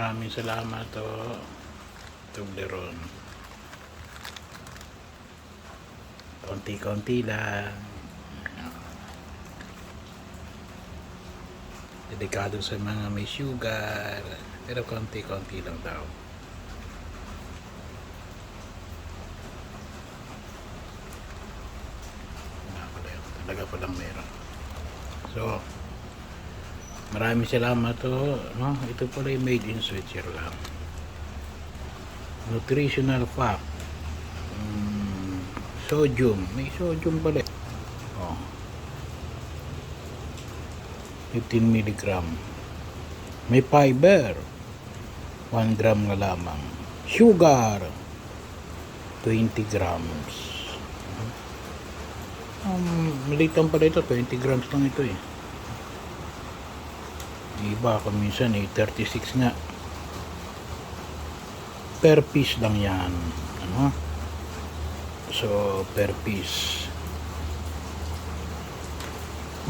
Maraming salamat to Toblerone. Konti-konti lang. Delikado sa mga may sugar, pero konti-konti lang daw. Talaga palang meron. So, maraming salamat to, no? Ito pala yung made in Switzerland. Nutritional fact. Sodium. May sodium pala. Oh. 15 mg. May fiber. 1 gram na lamang. Sugar. 20 grams. Maliit lang pala ito. 20 grams lang ito eh. Iba ako minsan eh. 36 nga. Per piece lang yan. Ano? So, per piece.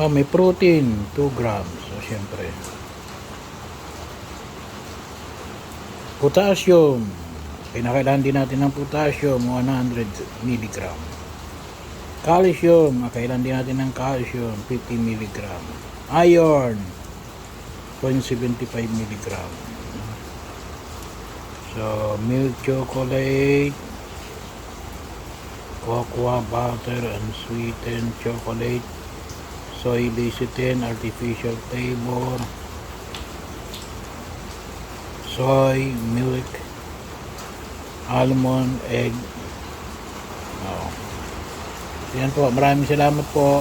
May protein. 2 grams. So, syempre. Potassium. Kinakailangan din natin ng potassium. 100 mg. Calcium. Kailangan din natin ng calcium. 50 mg. Iron. 0.75 mg. So, milk chocolate, cocoa butter, unsweetened chocolate, soy lecithin, artificial flavor, soy, milk, almond, egg. Yan po, maraming salamat po.